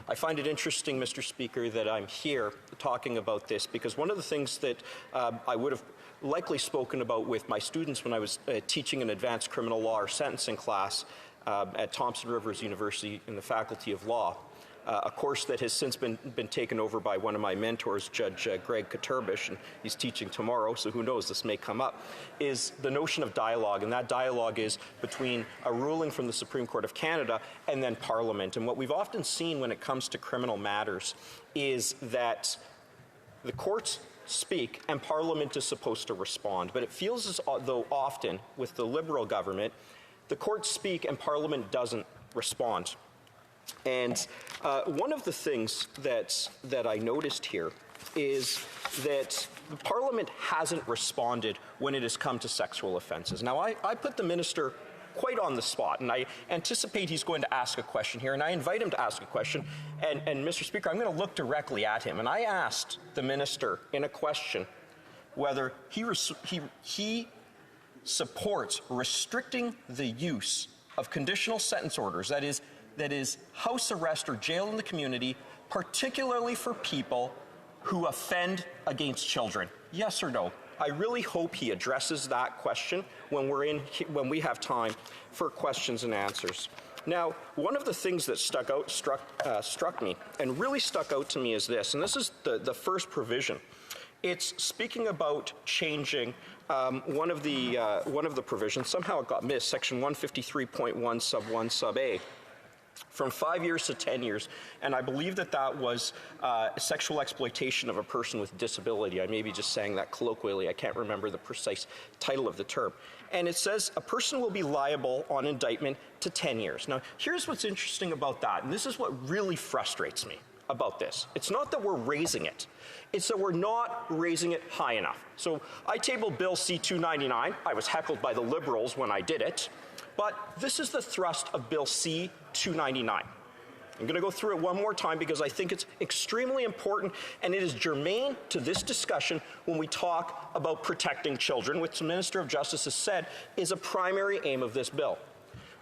I find it interesting, Mr. Speaker, that I'm here talking about this because one of the things that I would have likely spoken about with my students when I was teaching an advanced criminal law or sentencing class at Thompson Rivers University in the Faculty of Law, a course that has since been taken over by one of my mentors, Judge Greg Katurbish, and he's teaching tomorrow, so who knows, this may come up, is the notion of dialogue. And that dialogue is between a ruling from the Supreme Court of Canada and then Parliament. And what we've often seen when it comes to criminal matters is that the courts speak and Parliament is supposed to respond. But it feels as though often with the Liberal government, the courts speak and Parliament doesn't respond. And one of the things that I noticed here is that the Parliament hasn't responded when it has come to sexual offences. Now, I put the minister quite on the spot, and I anticipate he's going to ask a question here, and I invite him to ask a question. And Mr. Speaker, I'm going to look directly at him. And I asked the minister in a question whether he supports restricting the use of conditional sentence orders, that is house arrest or jail in the community, particularly for people who offend against children. Yes or no? I really hope he addresses that question when we have time for questions and answers. Now, one of the things that struck me and really stuck out to me is this, and this is the first provision. It's speaking about changing one of the provisions. Somehow it got missed, section 153.1 sub 1 sub A. From 5 years to 10 years, and I believe that was sexual exploitation of a person with disability. I may be just saying that colloquially. I can't remember the precise title of the term. And it says a person will be liable on indictment to 10 years. Now, here's what's interesting about that, and this is what really frustrates me about this. It's not that we're raising it. It's that we're not raising it high enough. So I tabled Bill C-299. I was heckled by the Liberals when I did it. But this is the thrust of Bill C-299. I'm going to go through it one more time because I think it's extremely important and it is germane to this discussion when we talk about protecting children, which the Minister of Justice has said is a primary aim of this bill.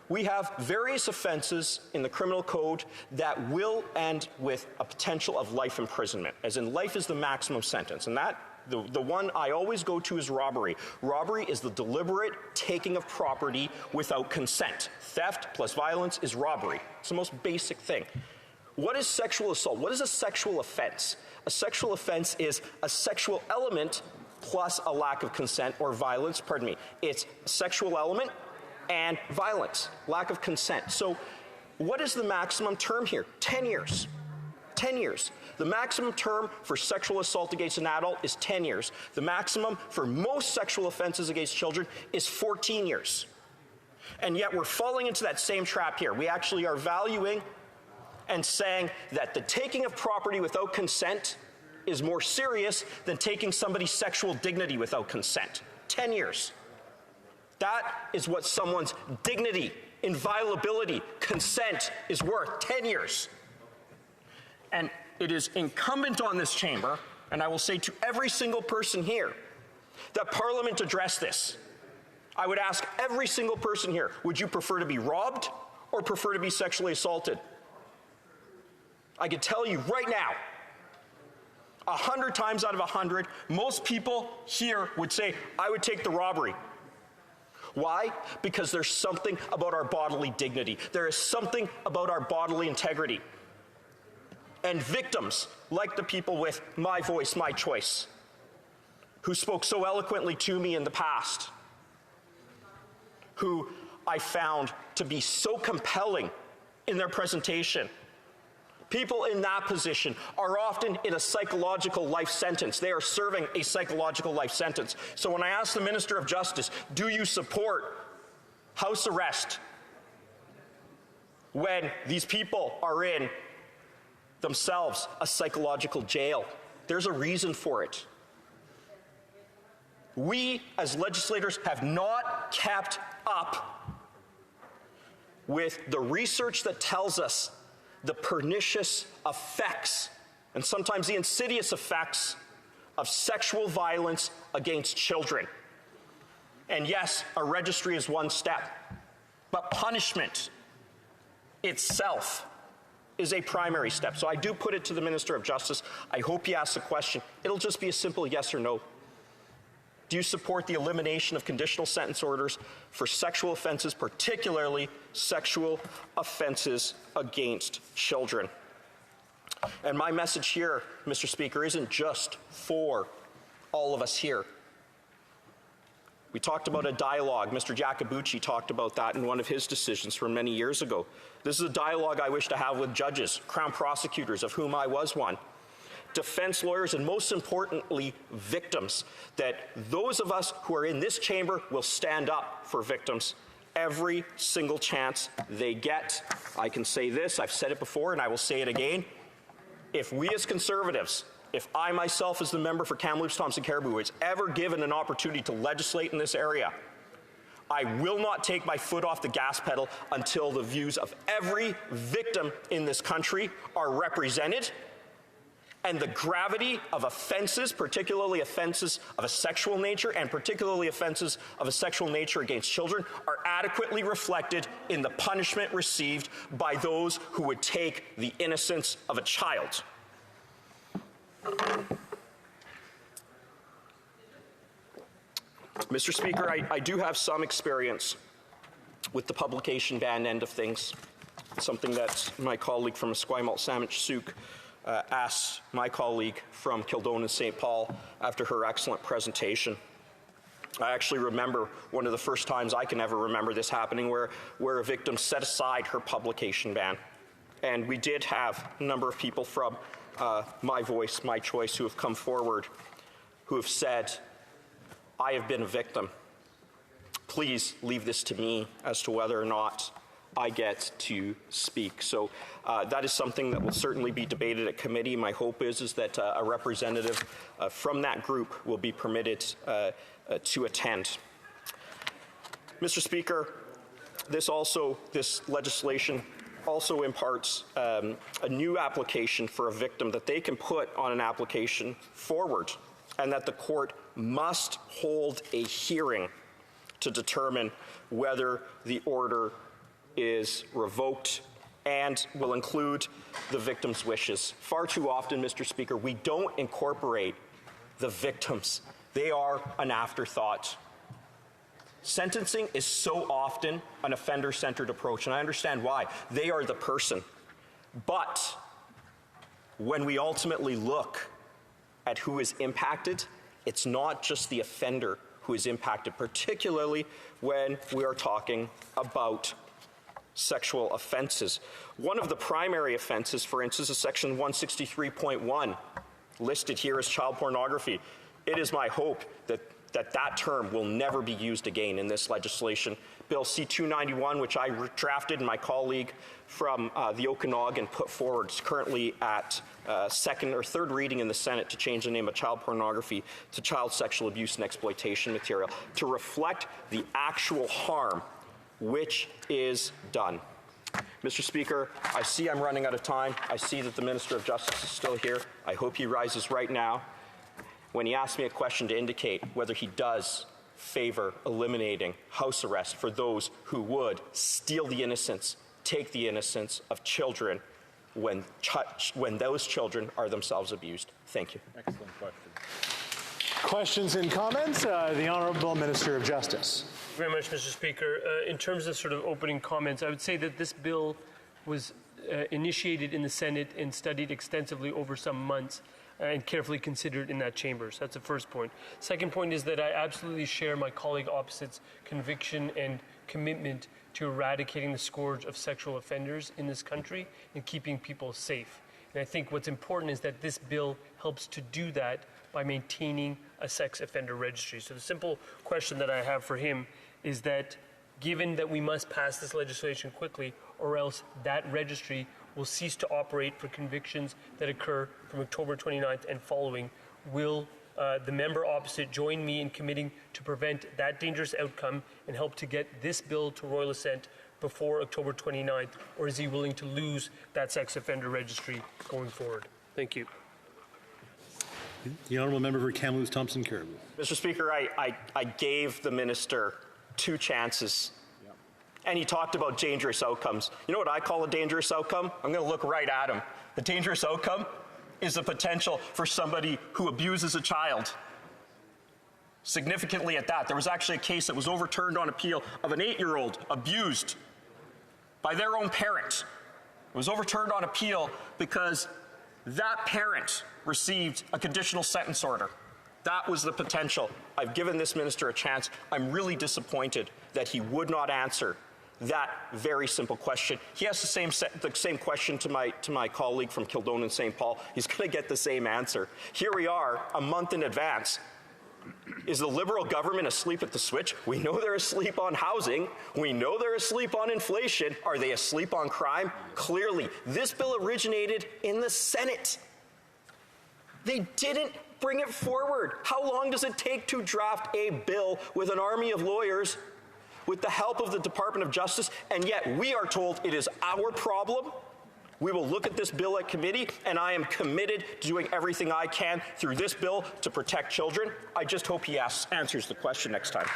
We have various offences in the criminal code that will end with a potential of life imprisonment, as in life is the maximum sentence, and that the one I always go to is robbery. Robbery is the deliberate taking of property without consent. Theft plus violence is robbery. It's the most basic thing. What is sexual assault? What is a sexual offense? A sexual offense is a sexual element plus a lack of consent or violence, pardon me. It's a sexual element and violence, lack of consent. So what is the maximum term here? 10 years. 10 years. The maximum term for sexual assault against an adult is 10 years. The maximum for most sexual offenses against children is 14 years. And yet we're falling into that same trap here. We actually are valuing and saying that the taking of property without consent is more serious than taking somebody's sexual dignity without consent. 10 years. That is what someone's dignity, inviolability, consent is worth. 10 years. And it is incumbent on this chamber, and I will say to every single person here, that Parliament address this. I would ask every single person here, would you prefer to be robbed or prefer to be sexually assaulted? I can tell you right now, 100 times out of 100, most people here would say, I would take the robbery. Why? Because there's something about our bodily dignity. There is something about our bodily integrity. And victims, like the people with My Voice, My Choice, who spoke so eloquently to me in the past, who I found to be so compelling in their presentation. People in that position are often in a psychological life sentence. They are serving a psychological life sentence. So when I ask the Minister of Justice, do you support house arrest when these people are in themselves a psychological jail? There's a reason for it. We as legislators have not kept up with the research that tells us the pernicious effects and sometimes the insidious effects of sexual violence against children. And yes, a registry is one step, but punishment itself is a primary step. So I do put it to the Minister of Justice. I hope he asks a question. It'll just be a simple yes or no. Do you support the elimination of conditional sentence orders for sexual offenses, particularly sexual offenses against children? And my message here, Mr. Speaker, isn't just for all of us here. We talked about a dialogue. Mr. Jacobucci talked about that in one of his decisions from many years ago. This is a dialogue I wish to have with judges, Crown prosecutors, of whom I was one, defense lawyers, and most importantly, victims, that those of us who are in this chamber will stand up for victims every single chance they get. I can say this, I've said it before, and I will say it again. If we as Conservatives, if I myself as the member for Kamloops Thompson Caribou is ever given an opportunity to legislate in this area, I will not take my foot off the gas pedal until the views of every victim in this country are represented and the gravity of offenses, particularly offenses of a sexual nature and particularly offenses of a sexual nature against children, are adequately reflected in the punishment received by those who would take the innocence of a child. Mr. Speaker, I do have some experience with the publication ban end of things, something that my colleague from Esquimalt Saanich asked my colleague from Kildone and St. Paul after her excellent presentation. I actually remember one of the first times I can ever remember this happening where a victim set aside her publication ban. And we did have a number of people from My Voice, My Choice who have come forward, who have said, I have been a victim. Please leave this to me as to whether or not I get to speak. So that is something that will certainly be debated at committee. My hope is that a representative from that group will be permitted to attend. Mr. Speaker, this legislation also imparts a new application for a victim that they can put on an application forward, and that the court must hold a hearing to determine whether the order is revoked and will include the victim's wishes. Far too often, Mr. Speaker, we don't incorporate the victims. They are an afterthought. Sentencing is so often an offender-centered approach, and I understand why. They are the person. But when we ultimately look at who is impacted, it's not just the offender who is impacted, particularly when we are talking about sexual offenses. One of the primary offenses, for instance, is Section 163.1, listed here as child pornography. It is my hope that that term will never be used again in this legislation. Bill C-291, which I drafted and my colleague from the Okanagan put forward, is currently at second or third reading in the Senate to change the name of child pornography to child sexual abuse and exploitation material to reflect the actual harm which is done. Mr. Speaker, I see I'm running out of time. I see that the Minister of Justice is still here. I hope he rises right now when he asks me a question to indicate whether he does favor eliminating house arrest for those who would steal the innocence, take the innocence of children when those children are themselves abused. Thank you. Excellent question. Questions and comments? The Honourable Minister of Justice. Thank you very much, Mr. Speaker. In terms of sort of opening comments, I would say that this bill was initiated in the Senate and studied extensively over some months and carefully considered in that chamber. So that's the first point. Second point is that I absolutely share my colleague opposite's conviction and commitment to eradicating the scourge of sexual offenders in this country and keeping people safe. And I think what's important is that this bill helps to do that by maintaining a sex offender registry. So the simple question that I have for him is that given that we must pass this legislation quickly, or else that registry will cease to operate for convictions that occur from October 29th and following, will the member opposite join me in committing to prevent that dangerous outcome and help to get this bill to royal assent before October 29th, or is he willing to lose that sex offender registry going forward? Thank you. The Honourable Member for Kamloops Thompson Caribou. Mr. Speaker, I gave the minister two chances And he talked about dangerous outcomes. You know what I call a dangerous outcome? I'm going to look right at him. The dangerous outcome is the potential for somebody who abuses a child. Significantly at that, there was actually a case that was overturned on appeal of an 8-year-old abused by their own parent. It was overturned on appeal because that parent received a conditional sentence order. That was the potential. I've given this minister a chance. I'm really disappointed that he would not answer that very simple question. He asked the same question to my colleague from Kildonan and St. Paul. He's going to get the same answer. Here we are, a month in advance. Is the Liberal government asleep at the switch? We know they're asleep on housing. We know they're asleep on inflation. Are they asleep on crime? Clearly. This bill originated in the Senate. They didn't bring it forward. How long does it take to draft a bill with an army of lawyers, with the help of the Department of Justice, and yet we are told it is our problem? We will look at this bill at committee, and I am committed to doing everything I can through this bill to protect children. I just hope he answers the question next time.